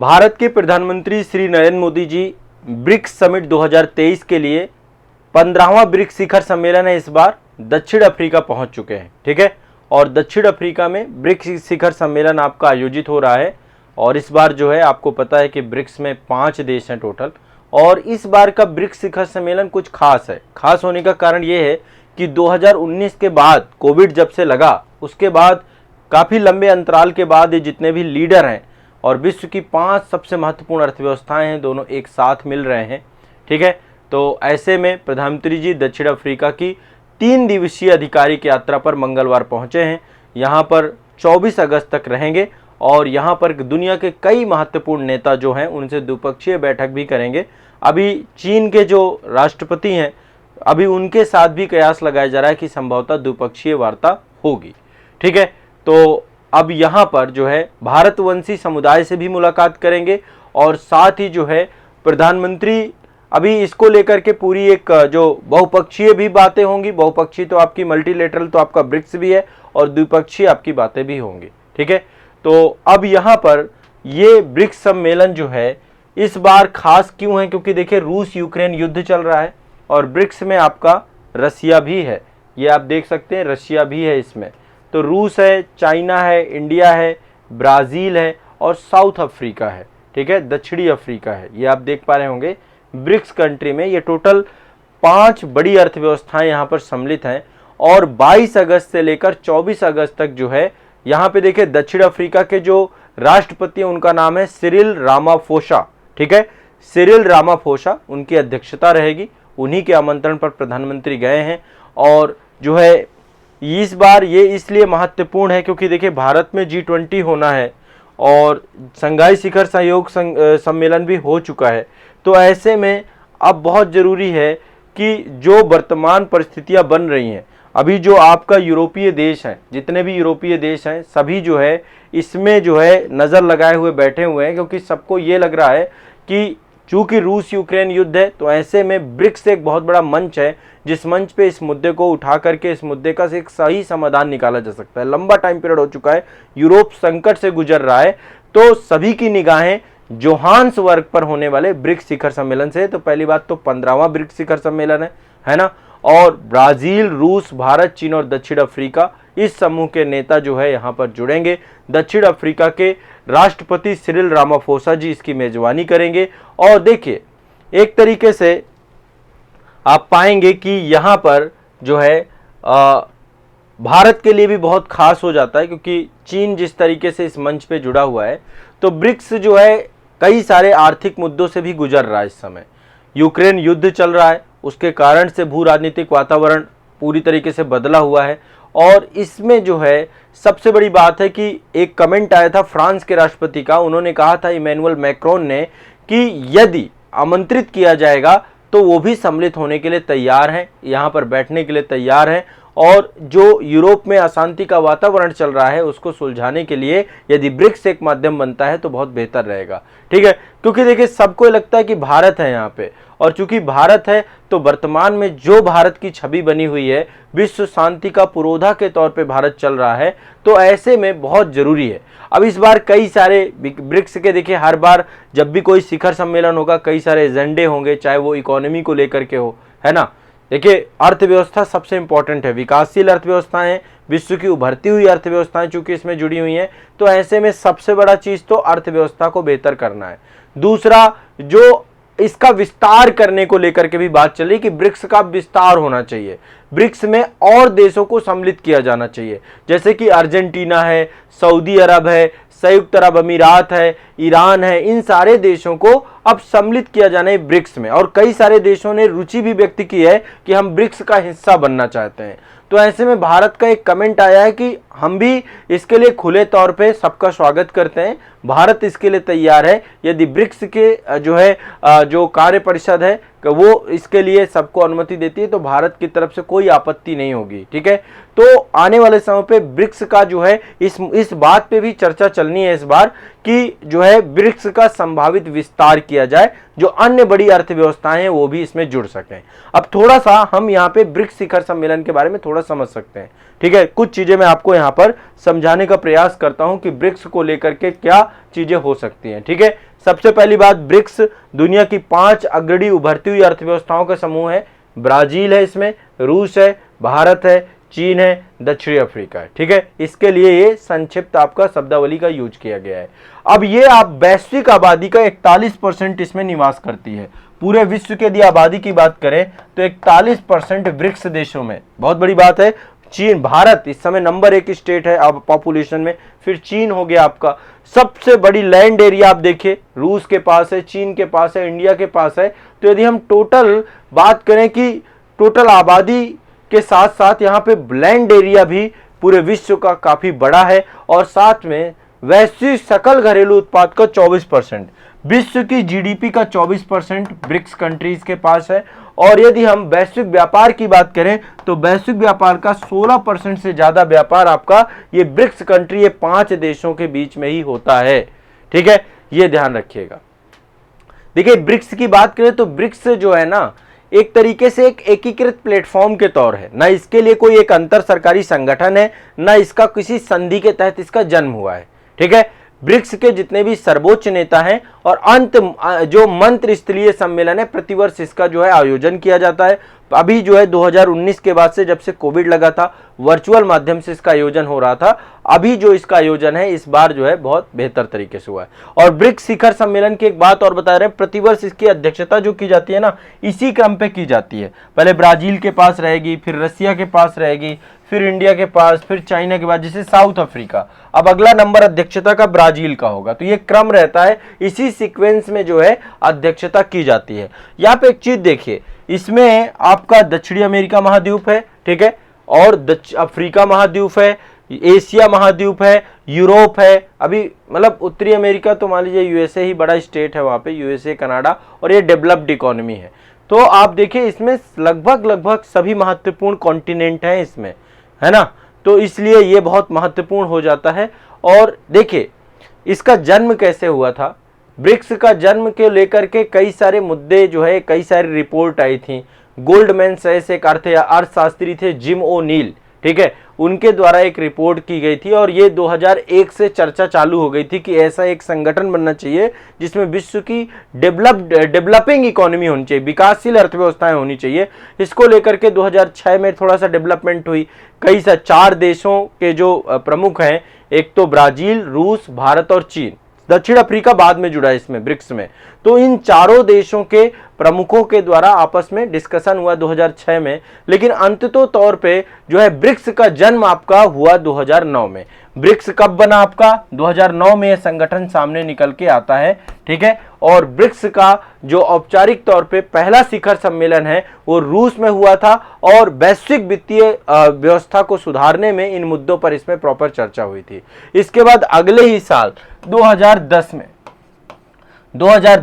भारत के प्रधानमंत्री Shri Narendra Modi ji BRICS summit 2023 के लिए 15वां ब्रिक्स शिखर सम्मेलन है, इस बार दक्षिण अफ्रीका पहुंच चुके हैं। ठीक है, और दक्षिण अफ्रीका में ब्रिक्स शिखर सम्मेलन आपका आयोजित हो रहा है। और इस बार जो है आपको पता है कि ब्रिक्स में 5 देश हैं टोटल, और इस बार का ब्रिक्स शिखर सम्मेलन कुछ खास है। खास होने का कारण ये है कि 2019 के बाद कोविड जब से लगा उसके बाद काफ़ी लंबे अंतराल के बाद ये जितने भी लीडर हैं और विश्व की 5 सबसे महत्वपूर्ण अर्थव्यवस्थाएं हैं, दोनों एक साथ मिल रहे हैं। ठीक है, तो ऐसे में प्रधानमंत्री जी दक्षिण अफ्रीका की 3 दिवसीय आधिकारिक यात्रा पर मंगलवार पहुंचे हैं। यहाँ पर 24 अगस्त तक रहेंगे और यहाँ पर दुनिया के कई महत्वपूर्ण नेता जो हैं उनसे द्विपक्षीय बैठक भी करेंगे। अभी चीन के जो राष्ट्रपति हैं अभी उनके साथ भी कयास लगाया जा रहा है कि संभवतः द्विपक्षीय वार्ता होगी। ठीक है, तो अब यहाँ पर जो है भारतवंशी समुदाय से भी मुलाकात करेंगे और साथ ही जो है प्रधानमंत्री अभी इसको लेकर के पूरी एक जो बहुपक्षीय भी बातें होंगी। बहुपक्षीय तो आपकी मल्टीलेटरल तो आपका ब्रिक्स भी है और द्विपक्षीय आपकी बातें भी होंगी। ठीक है, तो अब यहाँ पर ये ब्रिक्स सम्मेलन जो है इस बार खास क्यों है, क्योंकि देखिए रूस यूक्रेन युद्ध चल रहा है और ब्रिक्स में आपका रसिया भी है। ये आप देख सकते हैं रसिया भी है इसमें, तो रूस है, चाइना है, इंडिया है, ब्राज़ील है और साउथ अफ्रीका है। ठीक है, दक्षिणी अफ्रीका है। ये आप देख पा रहे होंगे ब्रिक्स कंट्री में ये टोटल 5 बड़ी अर्थव्यवस्थाएं यहाँ पर सम्मिलित हैं। और 22 अगस्त से लेकर 24 अगस्त तक जो है यहाँ पे देखिए दक्षिण अफ्रीका के जो राष्ट्रपति हैं उनका नाम है सिरिल रामाफोसा। ठीक है, सिरिल रामाफोसा उनकी अध्यक्षता रहेगी। उन्हीं के आमंत्रण पर प्रधानमंत्री गए हैं। और जो है इस बार ये इसलिए महत्वपूर्ण है क्योंकि देखिए भारत में G20 होना है और शंघाई शिखर सहयोग सम्मेलन भी हो चुका है। तो ऐसे में अब बहुत ज़रूरी है कि जो वर्तमान परिस्थितियां बन रही हैं, अभी जो आपका यूरोपीय देश हैं, जितने भी यूरोपीय देश हैं सभी जो है इसमें जो है नज़र लगाए हुए बैठे हुए हैं, क्योंकि सबको ये लग रहा है कि चूँकि रूस यूक्रेन युद्ध है तो ऐसे में ब्रिक्स एक बहुत बड़ा मंच है जिस मंच पे इस मुद्दे को उठा करके इस मुद्दे का एक सही समाधान निकाला जा सकता है। लंबा टाइम पीरियड हो चुका है, यूरोप संकट से गुजर रहा है, तो सभी की निगाहें जोहान्सबर्ग पर होने वाले ब्रिक्स शिखर सम्मेलन से। तो पहली बात तो 15वां ब्रिक्स शिखर सम्मेलन है ना, और ब्राज़ील, रूस, भारत, चीन और दक्षिण अफ्रीका इस समूह के नेता जो है यहाँ पर जुड़ेंगे। दक्षिण अफ्रीका के राष्ट्रपति सिरिल रामाफोसा जी इसकी मेजबानी करेंगे। और देखिए एक तरीके से आप पाएंगे कि यहाँ पर जो है भारत के लिए भी बहुत खास हो जाता है, क्योंकि चीन जिस तरीके से इस मंच पे जुड़ा हुआ है, तो ब्रिक्स जो है कई सारे आर्थिक मुद्दों से भी गुजर रहा है। इस समय यूक्रेन युद्ध चल रहा है, उसके कारण से भू राजनीतिक वातावरण पूरी तरीके से बदला हुआ है। और इसमें जो है सबसे बड़ी बात है कि एक कमेंट आया था फ्रांस के राष्ट्रपति का, उन्होंने कहा था इमैनुअल मैक्रोन ने कि यदि आमंत्रित किया जाएगा तो वो भी सम्मिलित होने के लिए तैयार हैं, यहाँ पर बैठने के लिए तैयार हैं। और जो यूरोप में अशांति का वातावरण चल रहा है उसको सुलझाने के लिए यदि ब्रिक्स एक माध्यम बनता है तो बहुत बेहतर रहेगा। ठीक है, क्योंकि देखिए सबको लगता है कि भारत है यहाँ पे, और चूंकि भारत है तो वर्तमान में जो भारत की छवि बनी हुई है विश्व शांति का पुरोधा के तौर पे भारत चल रहा है, तो ऐसे में बहुत ज़रूरी है। अब इस बार कई सारे ब्रिक्स के देखिए हर बार जब भी कोई शिखर सम्मेलन होगा कई सारे एजेंडे होंगे, चाहे वो इकोनॉमी को लेकर के हो, है ना। देखिए अर्थव्यवस्था सबसे इंपॉर्टेंट है, विकासशील अर्थव्यवस्थाएं, विश्व की उभरती हुई अर्थव्यवस्थाएं चूंकि इसमें जुड़ी हुई हैं, तो ऐसे में सबसे बड़ा चीज़ तो अर्थव्यवस्था को बेहतर करना है। दूसरा जो इसका विस्तार करने को लेकर के भी बात चल रही कि ब्रिक्स का विस्तार होना चाहिए, ब्रिक्स में और देशों को सम्मिलित किया जाना चाहिए, जैसे कि अर्जेंटीना है, सऊदी अरब है, संयुक्त अरब अमीरात है, ईरान है, इन सारे देशों को अब सम्मिलित किया जाना है ब्रिक्स में। और कई सारे देशों ने रुचि भी व्यक्त की है कि हम ब्रिक्स का हिस्सा बनना चाहते हैं। तो ऐसे में भारत का एक कमेंट आया है कि हम भी इसके लिए खुले तौर पे सबका स्वागत करते हैं, भारत इसके लिए तैयार है। यदि ब्रिक्स के जो है जो कार्य परिषद है वो इसके लिए सबको अनुमति देती है तो भारत की तरफ से कोई आपत्ति नहीं होगी। ठीक है, तो आने वाले समय पे ब्रिक्स का जो है इस बात पे भी चर्चा चलनी है इस बार कि जो है ब्रिक्स का संभावित विस्तार किया जाए, जो अन्य बड़ी अर्थव्यवस्थाएं हैं वो भी इसमें जुड़ सकें। अब थोड़ा सा हम यहाँ पे ब्रिक्स शिखर सम्मेलन के बारे में थोड़ा समझ सकते हैं। ठीक है, कुछ चीजें मैं आपको यहाँ पर समझाने का प्रयास करता हूँ कि ब्रिक्स को लेकर के क्या चीजें हो सकती हैं। ठीक है, सबसे पहली बात, ब्रिक्स दुनिया की 5 अग्रणी उभरती हुई अर्थव्यवस्थाओं का समूह है। ब्राजील है, इसमें रूस है, भारत है, चीन है, दक्षिण अफ्रीका है। ठीक है, इसके लिए ये संक्षिप्त आपका शब्दावली का यूज किया गया है। अब ये आप वैश्विक आबादी का 41% इसमें निवास करती है। पूरे विश्व के यदि आबादी की बात करें तो 41% ब्रिक्स देशों में, बहुत बड़ी बात है। चीन, भारत इस समय नंबर 1 स्टेट है अब पॉपुलेशन में, फिर चीन हो गया आपका। सबसे बड़ी लैंड एरिया आप देखिए रूस के पास है, चीन के पास है, इंडिया के पास है। तो यदि हम टोटल बात करें कि टोटल आबादी के साथ साथ यहाँ पे लैंड एरिया भी पूरे विश्व का काफी बड़ा है, और साथ में वैश्विक सकल घरेलू उत्पाद का 24%, विश्व की जीडीपी का 24% ब्रिक्स कंट्रीज के पास है। और यदि हम वैश्विक व्यापार की बात करें तो वैश्विक व्यापार का 16% से ज्यादा व्यापार आपका ये ब्रिक्स कंट्री, ये 5 देशों के बीच में ही होता है। ठीक है, ये ध्यान रखिएगा। देखिए ब्रिक्स की बात करें तो ब्रिक्स जो है ना, एक तरीके से एक एकीकृत प्लेटफॉर्म के तौर है ना, इसके लिए कोई एक अंतर सरकारी संगठन है ना, इसका किसी संधि के तहत इसका जन्म हुआ है। ठीक है, ब्रिक्स के जितने भी सर्वोच्च नेता हैं और जो मंत्र स्तरीय सम्मेलन है, प्रतिवर्ष इसका जो है आयोजन किया जाता है। अभी जो है 2019 के बाद से, जब से कोविड लगा था, वर्चुअल माध्यम से इसका आयोजन हो रहा था। अभी जो इसका आयोजन है इस बार जो है बहुत बेहतर तरीके से हुआ है। और ब्रिक्स शिखर सम्मेलन की एक बात और बता रहे हैं, प्रतिवर्ष इसकी अध्यक्षता जो की जाती है ना, इसी क्रम पे की जाती है। पहले ब्राजील के पास रहेगी, फिर रसिया के पास रहेगी, फिर इंडिया के पास, फिर चाइना के बाद जैसे साउथ अफ्रीका। अब अगला नंबर अध्यक्षता का ब्राजील का होगा। तो ये क्रम रहता है, इसी सीक्वेंस में जो है अध्यक्षता की जाती है। यहाँ पे एक चीज देखिए, इसमें आपका दक्षिणी अमेरिका महाद्वीप है, ठीक है, और अफ्रीका महाद्वीप है, एशिया महाद्वीप है, यूरोप है। अभी मतलब उत्तरी अमेरिका तो मान लीजिए यूएसए ही बड़ा स्टेट है, वहां पे यूएसए, कनाडा, और ये डेवलप्ड इकोनॉमी है। तो आप देखिए इसमें लगभग सभी महत्वपूर्ण कॉन्टिनेंट हैं इसमें, है ना। तो इसलिए ये बहुत महत्वपूर्ण हो जाता है। और देखिए इसका जन्म कैसे हुआ था, ब्रिक्स का जन्म के लेकर के कई सारे मुद्दे जो है, कई सारी रिपोर्ट आई थी। गोल्डमैन सैक्स एक अर्थशास्त्री थे, जिम ओ नील, ठीक है, उनके द्वारा एक रिपोर्ट की गई थी। और ये 2001 से चर्चा चालू हो गई थी कि ऐसा एक संगठन बनना चाहिए जिसमें विश्व की डेवलपिंग इकोनॉमी होनी चाहिए, विकासशील अर्थव्यवस्थाएं होनी चाहिए। इसको लेकर के 2006 में थोड़ा सा डेवलपमेंट हुई। कई सा 4 देशों के जो प्रमुख हैं, एक तो ब्राजील, रूस, भारत और चीन, दक्षिण अफ्रीका बाद में जुड़ा है इसमें ब्रिक्स में। तो इन चारों देशों के प्रमुखों के द्वारा आपस में डिस्कशन हुआ 2006 में, लेकिन अंततः तौर पे जो है ब्रिक्स का जन्म आपका हुआ 2009 में। ब्रिक्स कब बना आपका? 2009 में यह संगठन सामने निकल के आता है, ठीक है। और ब्रिक्स का जो औपचारिक तौर पे पहला शिखर सम्मेलन है वो रूस में हुआ था, और वैश्विक वित्तीय व्यवस्था को सुधारने में इन मुद्दों पर इसमें प्रॉपर चर्चा हुई थी। इसके बाद अगले ही साल 2010 में,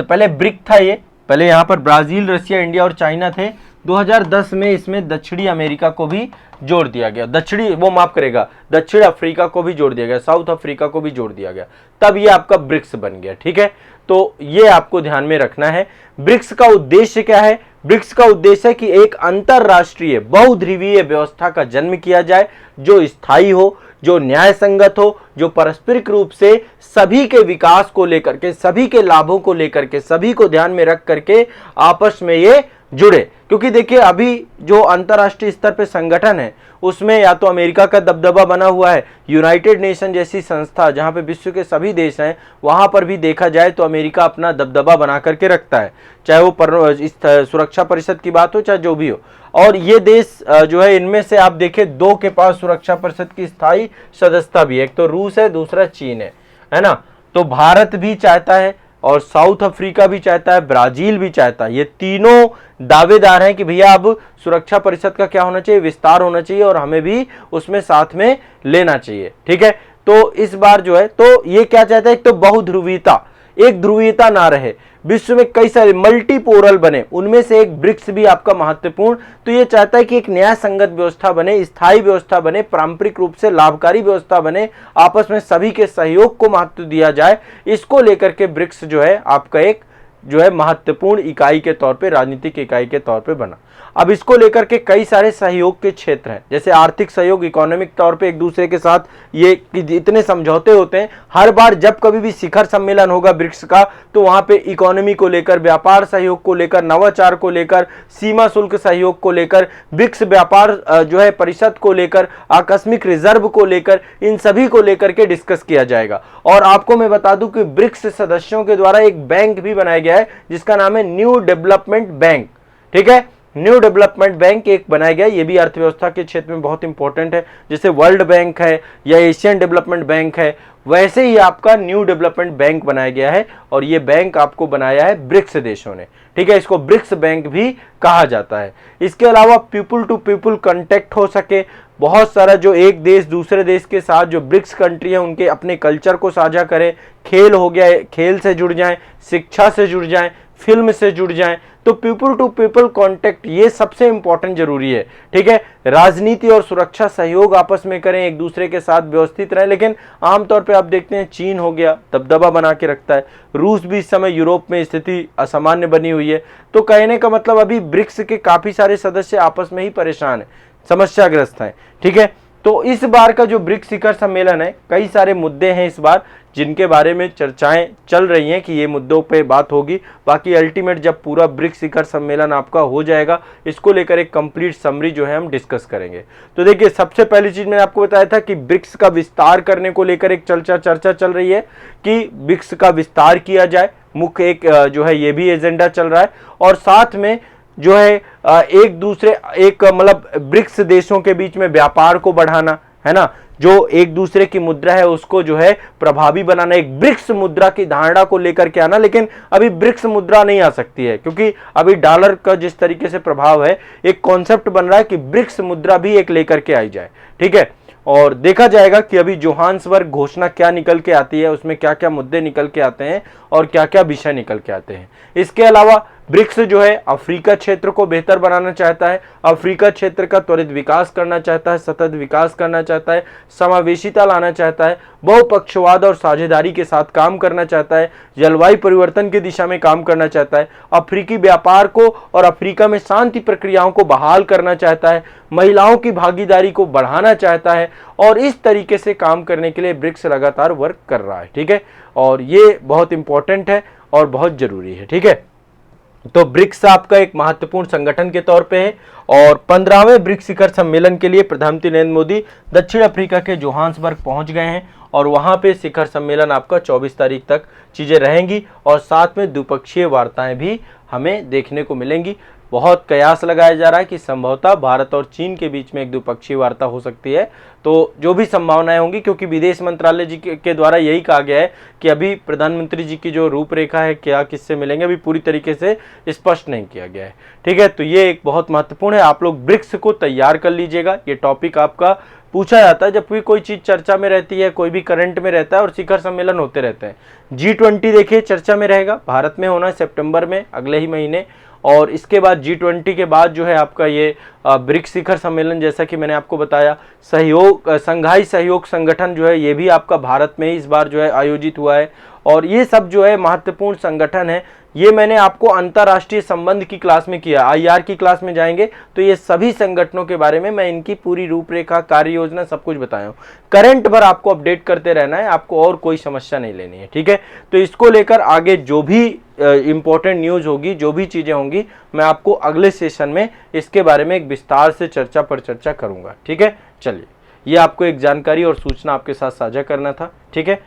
पहले ब्रिक था ये, पहले यहाँ पर ब्राजील, रसिया, इंडिया और चाइना थे। 2010 में इसमें दक्षिणी अमेरिका को भी जोड़ दिया गया, दक्षिण अफ्रीका को भी जोड़ दिया गया, साउथ अफ्रीका को भी जोड़ दिया गया, तब ये आपका ब्रिक्स बन गया, ठीक है। तो ये आपको ध्यान में रखना है। ब्रिक्स का उद्देश्य क्या है? ब्रिक्स का उद्देश्य है कि एक अंतरराष्ट्रीय बहुध्रुवीय व्यवस्था का जन्म किया जाए, जो स्थायी हो, जो न्याय संगत हो, जो पारस्परिक रूप से सभी के विकास को लेकर के, सभी के लाभों को लेकर के, सभी को ध्यान में रख करके आपस में ये जुड़े। क्योंकि देखिए अभी जो अंतरराष्ट्रीय स्तर पे संगठन है उसमें या तो अमेरिका का दबदबा बना हुआ है, यूनाइटेड नेशन जैसी संस्था जहां पे विश्व के सभी देश हैं, वहां पर भी देखा जाए तो अमेरिका अपना दबदबा बना करके रखता है, चाहे वो सुरक्षा परिषद की बात हो, चाहे जो भी हो। और ये देश जो है, इनमें से आप देखें 2 के पास सुरक्षा परिषद की स्थायी सदस्यता भी है, एक तो रूस है, दूसरा चीन है ना। तो भारत भी चाहता है और साउथ अफ्रीका भी चाहता है, ब्राजील भी चाहता है। ये तीनों दावेदार हैं कि भैया अब सुरक्षा परिषद का क्या होना चाहिए, विस्तार होना चाहिए, और हमें भी उसमें साथ में लेना चाहिए, ठीक है। तो इस बार जो है, तो ये क्या चाहता है, एक तो बहुध्रुवीयता, एक ध्रुवीयता ना रहे, विश्व में कई सारे मल्टीपोलर बने, उनमें से एक ब्रिक्स भी आपका महत्वपूर्ण। तो ये चाहता है कि एक न्याय संगत व्यवस्था बने, स्थायी व्यवस्था बने, पारंपरिक रूप से लाभकारी व्यवस्था बने, आपस में सभी के सहयोग को महत्व दिया जाए। इसको लेकर के ब्रिक्स जो है आपका एक जो है महत्वपूर्ण इकाई के तौर पे, राजनीतिक इकाई के तौर पे बना। अब इसको लेकर के कई सारे सहयोग के क्षेत्र हैं, जैसे आर्थिक सहयोग, इकोनॉमिक तौर पे एक दूसरे के साथ ये इतने समझौते होते हैं। हर बार जब कभी भी शिखर सम्मेलन होगा ब्रिक्स का, तो वहां पे इकोनॉमी को लेकर, व्यापार सहयोग को लेकर, नवाचार को लेकर, सीमा शुल्क सहयोग को लेकर, ब्रिक्स व्यापार जो है परिषद को लेकर, आकस्मिक रिजर्व को लेकर, इन सभी को लेकर के डिस्कस किया जाएगा। और आपको मैं बता दूं कि ब्रिक्स सदस्यों के द्वारा एक बैंक भी बनाया गया है जिसका नाम है न्यू डेवलपमेंट बैंक। ठीक है, न्यू डेवलपमेंट बैंक एक बनाया गया, ये भी अर्थव्यवस्था के क्षेत्र में बहुत इंपॉर्टेंट है। जैसे वर्ल्ड बैंक है या एशियन डेवलपमेंट बैंक है, वैसे ही आपका न्यू डेवलपमेंट बैंक बनाया गया है, और ये बैंक आपको बनाया है ब्रिक्स देशों ने। ठीक है, इसको ब्रिक्स बैंक भी कहा जाता है। इसके अलावा पीपुल टू पीपुल कांटेक्ट हो सके, बहुत सारा जो एक देश दूसरे देश के साथ जो ब्रिक्स कंट्री है उनके अपने कल्चर को साझा करें, खेल हो गया, खेल से जुड़ जाएं, शिक्षा से जुड़ जाएं, फिल्म से जुड़ जाएं, तो पीपल टू पीपल कांटेक्ट ये सबसे इंपॉर्टेंट जरूरी है। ठीक है, राजनीति और सुरक्षा सहयोग आपस में करें, एक दूसरे के साथ व्यवस्थित रहें। लेकिन आमतौर पे आप देखते हैं चीन हो गया, दबदबा बना के रखता है, रूस भी इस समय यूरोप में स्थिति असामान्य बनी हुई है। तो कहने का मतलब अभी ब्रिक्स के काफी सारे सदस्य आपस में ही परेशान है, समस्याग्रस्त हैं। ठीक है, तो इस बार का जो ब्रिक्स शिखर सम्मेलन है, कई सारे मुद्दे हैं इस बार जिनके बारे में चर्चाएं चल रही हैं कि ये मुद्दों पे बात होगी। बाकी अल्टीमेट जब पूरा ब्रिक्स शिखर सम्मेलन आपका हो जाएगा, इसको लेकर एक कंप्लीट समरी जो है हम डिस्कस करेंगे। तो देखिए, सबसे पहली चीज मैंने आपको बताया था कि ब्रिक्स का विस्तार करने को लेकर एक चर्चा चल रही है कि ब्रिक्स का विस्तार किया जाए, मुख्य एक जो है ये भी एजेंडा चल रहा है। और साथ में जो है एक मतलब ब्रिक्स देशों के बीच में व्यापार को बढ़ाना है ना, जो एक दूसरे की मुद्रा है उसको जो है प्रभावी बनाना, एक ब्रिक्स मुद्रा की धारणा को लेकर के आना। लेकिन अभी ब्रिक्स मुद्रा नहीं आ सकती है क्योंकि अभी डॉलर का जिस तरीके से प्रभाव है, एक कॉन्सेप्ट बन रहा है कि ब्रिक्स मुद्रा भी एक लेकर के आई जाए। ठीक है, और देखा जाएगा कि अभी जोहान्सबर्ग घोषणा क्या निकल के आती है, उसमें क्या क्या मुद्दे निकल के आते हैं और क्या क्या विषय निकल के आते हैं। इसके अलावा ब्रिक्स जो है अफ्रीका क्षेत्र को बेहतर बनाना चाहता है, अफ्रीका क्षेत्र का त्वरित विकास करना चाहता है, सतत विकास करना चाहता है, समावेशिता लाना चाहता है, बहुपक्षवाद और साझेदारी के साथ काम करना चाहता है, जलवायु परिवर्तन की दिशा में काम करना चाहता है, अफ्रीकी व्यापार को और अफ्रीका में शांति प्रक्रियाओं को बहाल करना चाहता है, महिलाओं की भागीदारी को बढ़ाना चाहता है, और इस तरीके से काम करने के लिए ब्रिक्स लगातार वर्क कर रहा है। ठीक है, और ये बहुत इंपॉर्टेंट है और बहुत जरूरी है। ठीक है, तो ब्रिक्स आपका एक महत्वपूर्ण संगठन के तौर पे है, और 15वें ब्रिक्स शिखर सम्मेलन के लिए प्रधानमंत्री नरेंद्र मोदी दक्षिण अफ्रीका के जोहान्सबर्ग पहुंच गए हैं, और वहां पे शिखर सम्मेलन आपका 24 तारीख तक चीजें रहेंगी, और साथ में द्विपक्षीय वार्ताएं भी हमें देखने को मिलेंगी। बहुत कयास लगाया जा रहा है कि संभवतः भारत और चीन के बीच में एक द्विपक्षीय वार्ता हो सकती है। तो जो भी संभावनाएं होंगी, क्योंकि विदेश मंत्रालय जी के द्वारा यही कहा गया है कि अभी प्रधानमंत्री जी की जो रूपरेखा है, क्या किससे मिलेंगे, अभी पूरी तरीके से स्पष्ट नहीं किया गया है। ठीक है, तो ये एक बहुत महत्वपूर्ण है, आप लोग ब्रिक्स को तैयार कर लीजिएगा। ये टॉपिक आपका पूछा जाता है जब भी कोई चीज चर्चा में रहती है, कोई भी करंट में रहता है, और शिखर सम्मेलन होते रहते हैं। G20 देखिए चर्चा में रहेगा, भारत में होना है सितंबर में, अगले ही महीने, और इसके बाद G20 के बाद जो है आपका ये ब्रिक्स शिखर सम्मेलन, जैसा कि मैंने आपको बताया, संघाई सहयोग संगठन जो है ये भी आपका भारत में ही इस बार जो है आयोजित हुआ है। और ये सब जो है महत्वपूर्ण संगठन है। ये मैंने आपको अंतर्राष्ट्रीय संबंध की क्लास में किया, IR की क्लास में जाएंगे तो ये सभी संगठनों के बारे में मैं इनकी पूरी रूपरेखा, कार्य योजना सब कुछ बताया हूँ। करंट भर आपको अपडेट करते रहना है, आपको और कोई समस्या नहीं लेनी है। ठीक है, तो इसको लेकर आगे जो भी इंपॉर्टेंट न्यूज़ होगी, जो भी चीज़ें होंगी, मैं आपको अगले सेशन में इसके बारे में एक विस्तार से चर्चा पर चर्चा करूँगा। ठीक है, चलिए, ये आपको एक जानकारी और सूचना आपके साथ साझा करना था। ठीक है।